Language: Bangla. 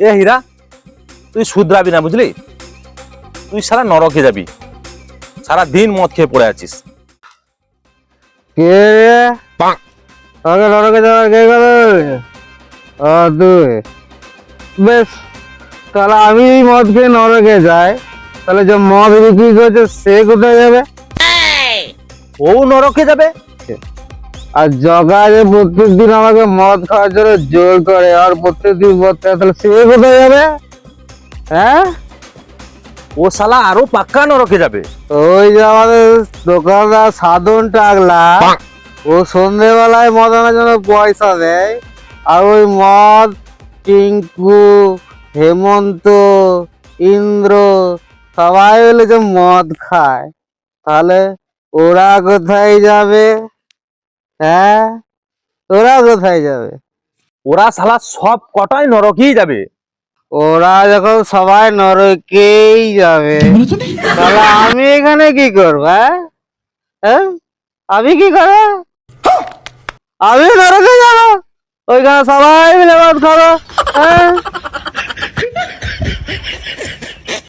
এ হীরা, তুই শুধরাবি না বুঝলি? তুই সারা নরকে যাবি, সারা দিন মদ খেয়ে পড়ে আছিস। কে রে? আমাকে নরকে যাওয়ার কে কথা বলছে? ও তুই? বেশ, তাহলে আমি মদ খেয়ে নরকে যাই, তাহলে যে মদ বিক্রি করছে সে কোথায় যাবে? ও নরকে যাবে? আর জগা যে প্রত্যেকদিন আমাকে মদ খাওয়ার জন্য জোর করে আর প্রত্যেকদিন মদ খায়, তাহলে সে কোথায় যাবে? হ্যাঁ, ও শালা আরো পাক্কা নরকে যাবে। ওই যে আমাদের দোকানদার সাধন টাকলা, ও সন্ধেবেলায় মদ আনার জন্য পয়সা দেয়, আর ওই মদ টিঙ্কু, হেমন্ত, ইন্দ্র সবাই মিলে যে মদ খায়, তাহলে ওরা কোথায় যাবে? হ্যাঁ, ওরা কোথায় যাবে? ওরা শালা সব কটাই নরকেই যাবে। ওরা যখন সবাই নরকেই যাবে, তাহলে আমি এখানে কি করবো? হ্যাঁ, হ্যাঁ, আমি কি করবো? আমি নরকে যাবো, ওইখানে সবাই মিলে মদ খাবো। হ্যাঁ।